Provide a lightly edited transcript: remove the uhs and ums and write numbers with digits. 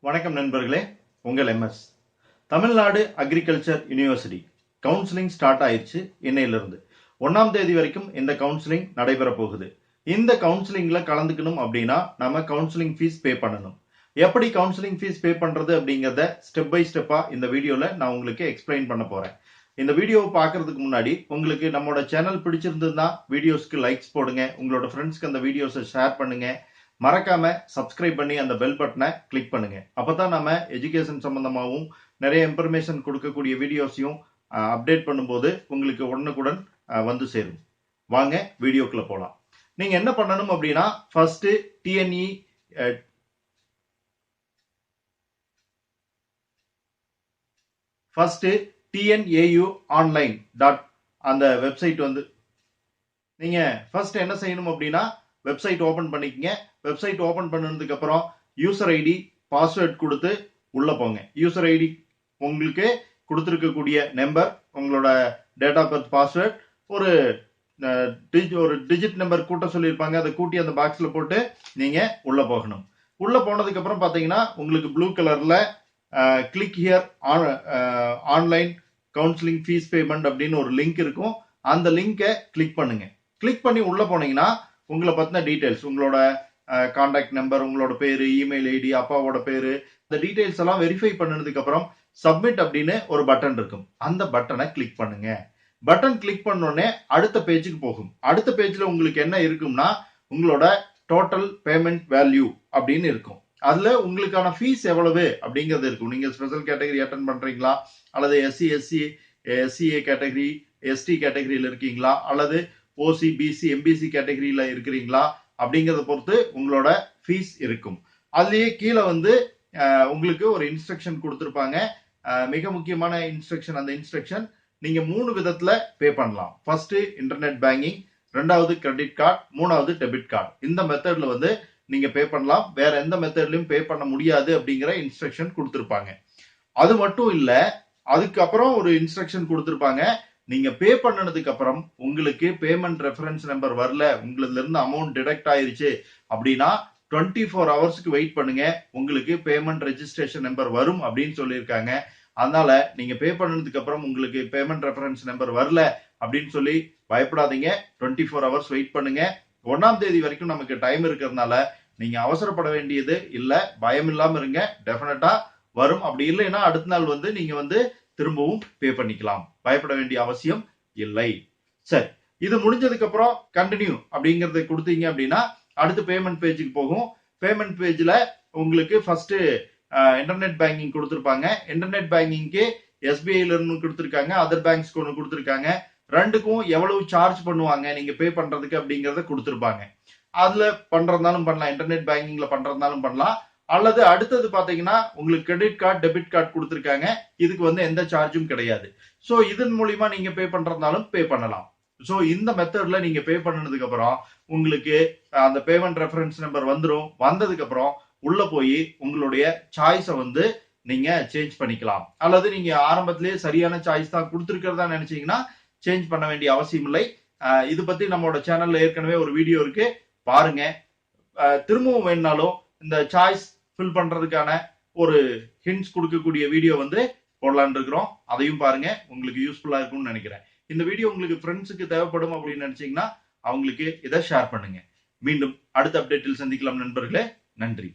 வணக்கம் நண்பர்களே, உங்கள் MS. Tamil Nadu agriculture university counselling start ஆயிடுச்சு. இன்னையிலிருந்து 1ஆம் தேதி வரைக்கும் இந்த கவுன்சிலிங் நடைபெற போகுது. இந்த கவுன்சிலிங்ல கலந்துக்கணும் அப்படின்னா நம்ம கவுன்சிலிங் ஃபீஸ் பே பண்ணணும். எப்படி கவுன்சிலிங் ஃபீஸ் பே பண்றது அப்படிங்கறத ஸ்டெப் பை ஸ்டெப்பா இந்த வீடியோல நான் உங்களுக்கு எக்ஸ்பிளைன் பண்ண போறேன். இந்த வீடியோவை பார்க்கறதுக்கு முன்னாடி உங்களுக்கு நம்மளோட சேனல் பிடிச்சிருந்ததுன்னா வீடியோஸ்க்கு லைக்ஸ் போடுங்க, உங்களோட ஃப்ரெண்ட்ஸ்க்கு அந்த வீடியோஸை ஷேர் பண்ணுங்க, மறக்காம சப்ஸ்கிரைப் பண்ணி அந்த பெல் பட்டனை கிளிக் பண்ணுங்க. அப்பதான் நம்ம எஜுகேஷன் சம்பந்தமாகவும் நிறைய இன்ஃபர்மேஷன் கொடுக்கக்கூடிய வீடியோஸையும் அப்டேட் பண்ணும்போது உங்களுக்கு உடனுக்குடன் வந்து சேரும். வாங்க வீடியோக்குள்ள போலாம். நீங்க என்ன பண்ணணும் அப்படின்னா, ஃபர்ஸ்ட் TNAU ஆன்லைன் அந்த வெப்சைட் வந்து நீங்க ஃபர்ஸ்ட் என்ன செய்யணும் அப்படின்னா, வெப்சைட் ஓபன் பண்ணிக்கங்க. வெப்சைட் ஓபன் பண்ணதுக்கு அப்புறம் யூசர் ஐடி பாஸ்வேர்ட் கொடுத்து உள்ள போங்க. யூசர் ஐடி உங்களுக்கு கொடுத்துருக்கக்கூடிய நம்பர், உங்களோட டேட் ஆஃப் பர்த், பாஸ்வேர்ட், ஒரு டிஜிட் நம்பர் கூட்ட சொல்லியிருப்பாங்க, அதை கூட்டி அந்த பாக்ஸ்ல போட்டு நீங்க உள்ள போகணும். உள்ள போனதுக்கு அப்புறம் பாத்தீங்கன்னா உங்களுக்கு ப்ளூ கலர்ல click here online counselling fees payment அப்படின்னு ஒரு லிங்க் இருக்கும். அந்த லிங்கை கிளிக் பண்ணுங்க. கிளிக் பண்ணி உள்ள போனீங்கன்னா உங்களை பத்தின டீடைல்ஸ், உங்களோட கான்டாக்ட் நம்பர், உங்களோட பேரு, இமெயில் ஐடி, அப்பாவோட பேரு, இந்த டீடைல்ஸ் எல்லாம் வெரிஃபை பண்ணதுக்கு அப்புறம் சப்மிட் அப்படின்னு ஒரு பட்டன் இருக்கும். அந்த பட்டனை கிளிக் பண்ணுங்க. பட்டன் கிளிக் பண்ணோடனே அடுத்த பேஜுக்கு போகும். அடுத்த பேஜ்ல உங்களுக்கு என்ன இருக்கும்னா, உங்களோட டோட்டல் பேமெண்ட் வேல்யூ அப்படின்னு இருக்கும். அதுல உங்களுக்கான ஃபீஸ் எவ்வளவு அப்படிங்கிறது இருக்கும். நீங்க ஸ்பெஷல் கேட்டகரி அட்டன் பண்றீங்களா, அல்லது எஸ்சிஏ கேட்டகரி, எஸ்டி கேட்டகரியில இருக்கீங்களா, அல்லது ஓசி, பிசி, எம்பிசி கேட்டகரியில இருக்கிறீங்களா அப்படிங்கறத பொறுத்து உங்களோட ஃபீஸ் இருக்கும். அதுலயே கீழே வந்து உங்களுக்கு ஒரு இன்ஸ்ட்ரக்ஷன் கொடுத்திருப்பாங்க. மிக முக்கியமான இன்ஸ்ட்ரக்ஷன். அந்த இன்ஸ்ட்ரக்ஷன் நீங்க 3 விதத்துல பே பண்ணலாம். ஃபர்ஸ்ட் இன்டர்நெட் பேங்கிங், ரெண்டாவது கிரெடிட் கார்டு, மூணாவது டெபிட் கார்டு. இந்த மெத்தட்ல வந்து நீங்க பே பண்ணலாம். வேற எந்த மெத்தட்லயும் பே பண்ண முடியாது அப்படிங்கிற இன்ஸ்ட்ரக்ஷன் கொடுத்திருப்பாங்க. அது மட்டும் இல்ல, அதுக்கப்புறம் ஒரு இன்ஸ்ட்ரக்ஷன் கொடுத்திருப்பாங்க. நீங்க பே பண்ணதுக்கு அப்புறம் உங்களுக்கு பேமெண்ட் ரெஃபரன்ஸ் நம்பர் வரல, உங்களதுல இருந்து அமௌண்ட் டிடக்ட் ஆயிருச்சு அப்படின்னா 24 ஹவர்ஸ்க்கு வெயிட் பண்ணுங்க, உங்களுக்கு பேமெண்ட் ரெஜிஸ்ட்ரேஷன் நம்பர் வரும் அப்படின்னு சொல்லியிருக்காங்க. அதனால நீங்க பே பண்ணதுக்கு அப்புறம் உங்களுக்கு பேமெண்ட் ரெஃபரன்ஸ் நம்பர் வரல அப்படின்னு சொல்லி பயப்படாதீங்க. 24 ஹவர்ஸ் வெயிட் பண்ணுங்க. 1ஆம் தேதி வரைக்கும் நமக்கு டைம் இருக்கிறதுனால நீங்க அவசரப்பட வேண்டியது இல்ல, பயம் இல்லாம இருங்க. டெஃபினட்டா வரும். அப்படி இல்லைன்னா அடுத்த நாள் வந்து நீங்க வந்து திரும்பவும் பே பண்ணிக்கலாம். பயப்பட வேண்டிய அவசியம் இல்லை. சரி, இது முடிஞ்சதுக்கு அப்புறம் கண்டினியூ அப்படிங்கறத கொடுத்தீங்க அப்படின்னா அடுத்து பேமெண்ட் பேஜுக்கு போகும். பேமெண்ட் பேஜ்ல உங்களுக்கு ஃபர்ஸ்ட் இன்டர்நெட் பேங்கிங் கொடுத்திருப்பாங்க. இன்டர்நெட் பேங்கிங்க்கு எஸ்பிஐல இருந்து கொடுத்திருக்காங்க, அதர் பேங்க்ஸ்க்கு ஒன்று கொடுத்திருக்காங்க. ரெண்டுக்கும் எவ்வளவு சார்ஜ் பண்ணுவாங்க நீங்க பே பண்றதுக்கு அப்படிங்கறத கொடுத்திருப்பாங்க. அதுல பண்றதுனாலும் பண்ணலாம், இன்டர்நெட் பேங்கிங்ல பண்றதுனாலும் பண்ணலாம். அல்லது அடுத்தது பாத்தீங்கன்னா உங்களுக்கு கிரெடிட் கார்டு, டெபிட் கார்டு கொடுத்திருக்காங்க. இதுக்கு வந்து எந்த சார்ஜும் கிடையாது. சோ இதன் மூலியமா நீங்க பே பண்றதுனாலும் பே பண்ணலாம். சோ இந்த மெத்தட்ல நீங்க பே பண்ணதுக்கு அப்புறம் உங்களுக்கு அந்த பேமெண்ட் ரெஃபரன்ஸ் நம்பர் வந்துடும். வந்ததுக்கு அப்புறம் உள்ள போய் உங்களுடைய சாய்ஸை வந்து நீங்க சேஞ்ச் பண்ணிக்கலாம். அல்லது நீங்க ஆரம்பத்திலேயே சரியான சாய்ஸ் தான் கொடுத்திருக்கிறதா நினைச்சீங்கன்னா சேஞ்ச் பண்ண வேண்டிய அவசியம் இல்லை. இது பத்தி நம்மளோட சேனல்ல ஏற்கனவே ஒரு வீடியோ இருக்கு, பாருங்க. திரும்பவும் வேணும்னாலும் இந்த சாய்ஸ் ஃபில் பண்றதுக்கான ஒரு ஹிண்ட்ஸ் கொடுக்கக்கூடிய வீடியோ வந்து போடலான்னு இருக்கிறோம். அதையும் பாருங்க, உங்களுக்கு யூஸ்ஃபுல்லா இருக்கும்னு நினைக்கிறேன். இந்த வீடியோ உங்களுக்கு ஃப்ரெண்ட்ஸுக்கு தேவைப்படும் அப்படின்னு நினைச்சீங்கன்னா அவங்களுக்கு இதை ஷேர் பண்ணுங்க. மீண்டும் அடுத்த அப்டேட்டில் சந்திக்கலாம் நண்பர்களே. நன்றி.